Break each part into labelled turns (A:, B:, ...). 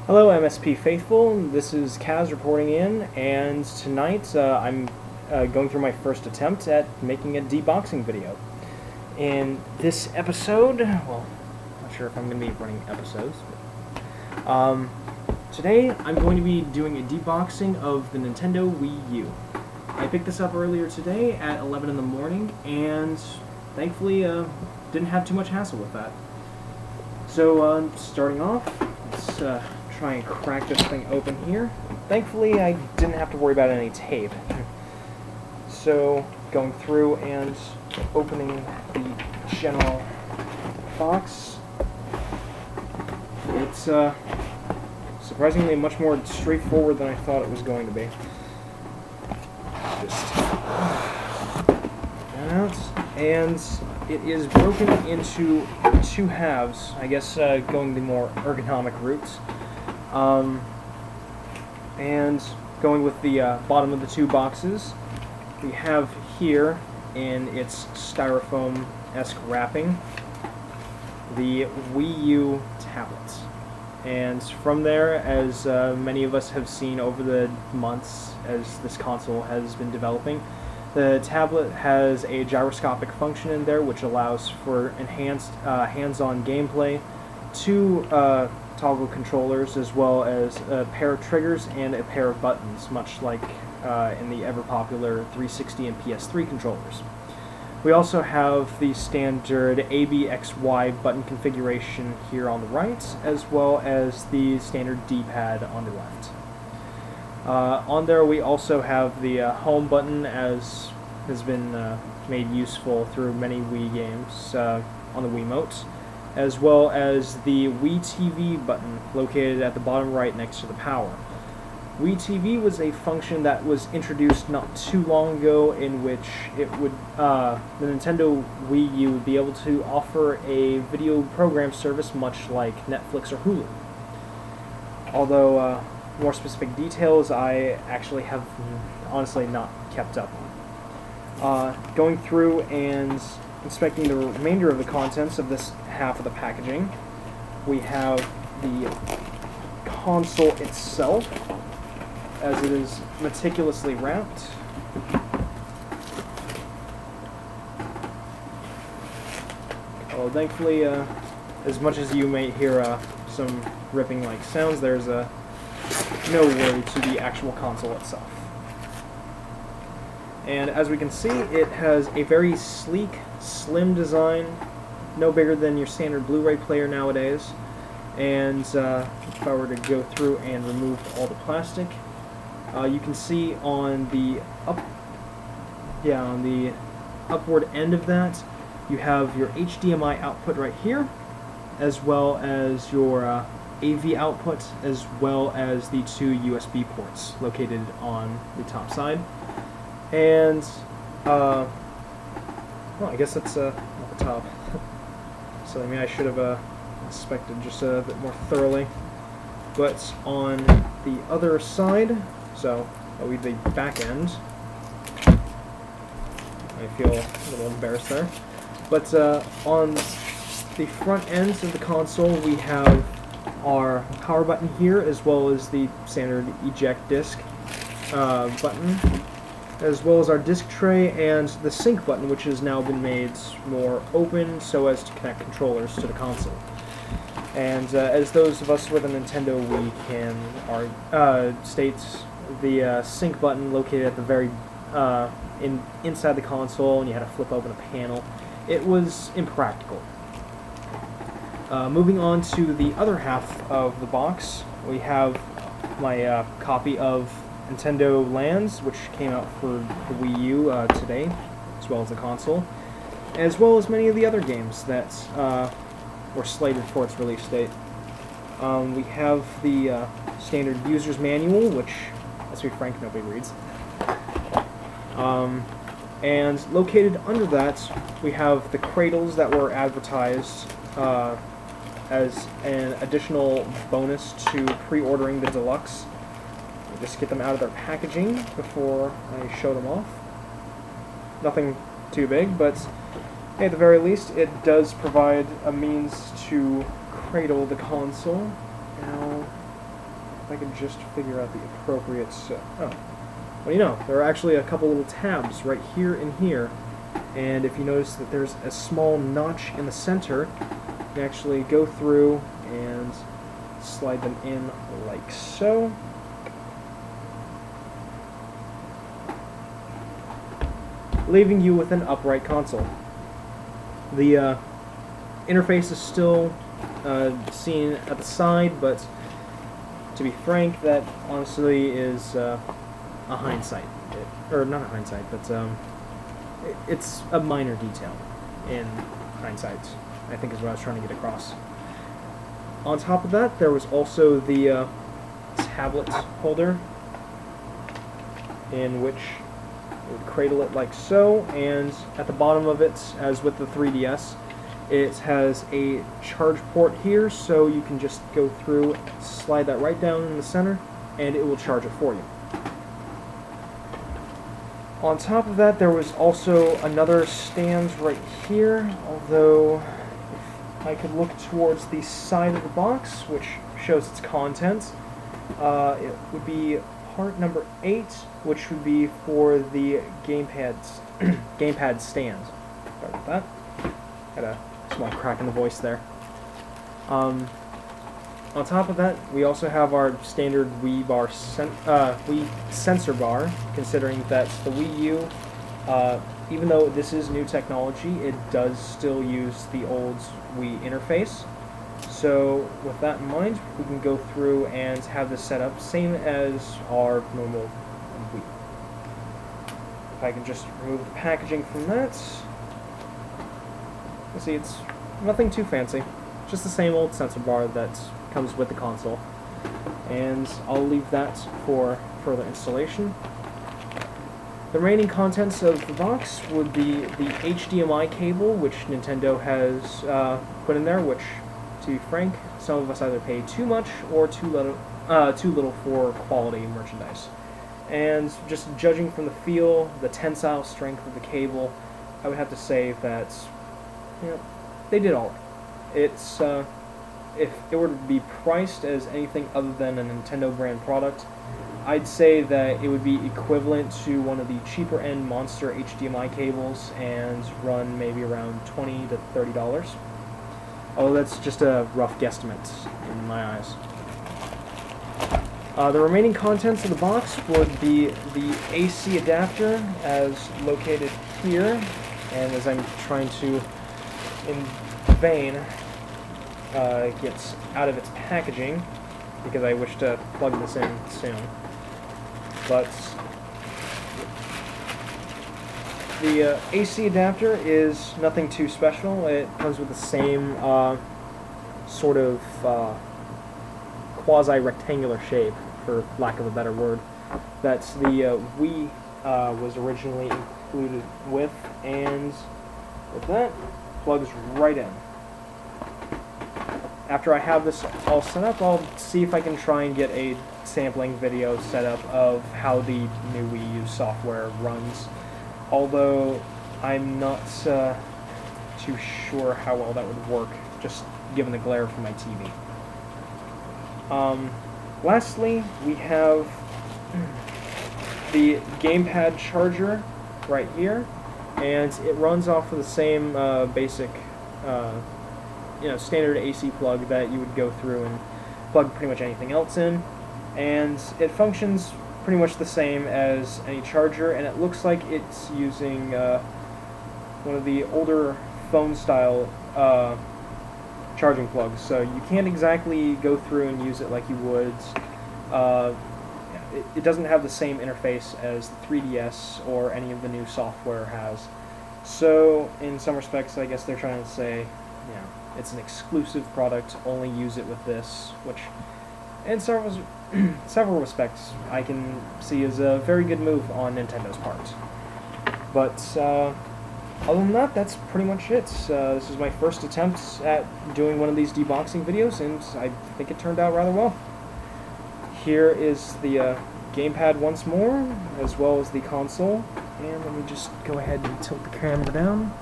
A: Hello MSP Faithful, this is Kaz reporting in, and tonight I'm going through my first attempt at making a deboxing video. In this episode, well, not sure if I'm going to be running episodes, but, today I'm going to be doing a deboxing of the Nintendo Wii U. I picked this up earlier today at 11 in the morning, and thankfully didn't have too much hassle with that. So starting off, let's try and crack this thing open here. Thankfully, I didn't have to worry about any tape. So, going through and opening the general box. It's surprisingly much more straightforward than I thought it was going to be. Just that out. And it is broken into two halves, I guess going the more ergonomic route. And going with the bottom of the two boxes, we have here in its styrofoam-esque wrapping the Wii U tablet. And from there, as many of us have seen over the months as this console has been developing, the tablet has a gyroscopic function in there which allows for enhanced hands-on gameplay, two toggle controllers, as well as a pair of triggers and a pair of buttons, much like in the ever-popular 360 and PS3 controllers. We also have the standard ABXY button configuration here on the right, as well as the standard D-pad on the left. On there we also have the home button, as has been made useful through many Wii games on the Wiimote, as well as the Wii TV button located at the bottom right next to the power. Wii TV was a function that was introduced not too long ago, in which it would the Nintendo Wii U would be able to offer a video program service much like Netflix or Hulu. Although more specific details I actually have honestly not kept up on. Going through and inspecting the remainder of the contents of this half of the packaging, we have the console itself, as it is meticulously wrapped. Oh, thankfully, as much as you may hear some ripping-like sounds, there's no worry to the actual console itself. And as we can see, it has a very sleek, slim design, no bigger than your standard Blu-ray player nowadays. And if I were to go through and remove all the plastic, you can see on the upward end of that, you have your HDMI output right here, as well as your AV output, as well as the two USB ports located on the top side. And well, I guess that's at the top. So maybe I should have inspected just a bit more thoroughly. But on the other side, so with the back end, I feel a little embarrassed there. But on the front ends of the console, we have our power button here, as well as the standard eject disc button, as well as our disc tray and the sync button, which has now been made more open so as to connect controllers to the console. And as those of us with a Nintendo Wii can state, the sync button located at the very inside the console, and you had to flip open a panel. It was impractical. Moving on to the other half of the box, we have my copy of Nintendo Lands, which came out for the Wii U today, as well as the console, as well as many of the other games that were slated for its release date. We have the standard user's manual, which, let's be frank, nobody reads. And located under that, we have the cradles that were advertised as an additional bonus to pre-ordering the Deluxe. Just get them out of their packaging before I show them off. Nothing too big, but at the very least, it does provide a means to cradle the console. Now, if I can just figure out the appropriate... oh. Well, you know, there are actually a couple little tabs right here and here. And if you notice that there's a small notch in the center, you can actually go through and slide them in like so. Leaving you with an upright console. The interface is still seen at the side, but to be frank, that honestly is a hindsight. Or not a hindsight, but it's a minor detail in hindsight, I think is what I was trying to get across. On top of that, there was also the tablet holder, in which it would cradle it like so, and at the bottom of it, as with the 3DS, it has a charge port here, so you can just go through, slide that right down in the center, and it will charge it for you. On top of that, there was also another stand right here, although if I could look towards the side of the box, which shows its contents, it would be part number 8, which would be for the gamepad stand. Sorry about that. Had a small crack in the voice there. On top of that, we also have our standard Wii sensor bar, considering that the Wii U, even though this is new technology, it does still use the old Wii interface. So with that in mind, we can go through and have this set up same as our normal Wii. If I can just remove the packaging from that, you see it's nothing too fancy, just the same old sensor bar that comes with the console. And I'll leave that for further installation. The remaining contents of the box would be the HDMI cable, which Nintendo has put in there, which, to be frank, some of us either pay too much or too little for quality merchandise. And just judging from the feel, the tensile strength of the cable, I would have to say that, you know, they did all right. It's if it were to be priced as anything other than a Nintendo brand product, I'd say that it would be equivalent to one of the cheaper end Monster HDMI cables and run maybe around $20 to $30. Although that's just a rough guesstimate in my eyes. The remaining contents of the box would be the AC adapter, as located here, and as I'm trying to, in vain, get out of its packaging, because I wish to plug this in soon. But the AC adapter is nothing too special. It comes with the same sort of quasi-rectangular shape, for lack of a better word, that the Wii was originally included with, and with that, plugs right in. After I have this all set up, I'll see if I can try and get a sampling video set up of how the new Wii U software runs, although I'm not too sure how well that would work, just given the glare from my TV. Lastly, we have the gamepad charger right here, and it runs off of the same basic standard AC plug that you would go through and plug pretty much anything else in, and it functions pretty much the same as any charger, and it looks like it's using one of the older phone style charging plugs, so you can't exactly go through and use it like you would. It doesn't have the same interface as the 3DS or any of the new software has, so in some respects I guess they're trying to say, it's an exclusive product, only use it with this, which in several respects I can see as a very good move on Nintendo's part. But other than that, that's pretty much it. This is my first attempt at doing one of these deboxing videos, and I think it turned out rather well. Here is the gamepad once more, as well as the console, and let me just go ahead and tilt the camera down.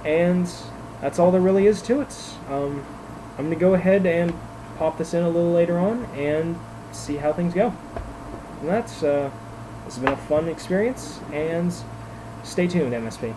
A: And that's all there really is to it. I'm going to go ahead and pop this in a little later on and see how things go. And that's this has been a fun experience, and stay tuned, MSP.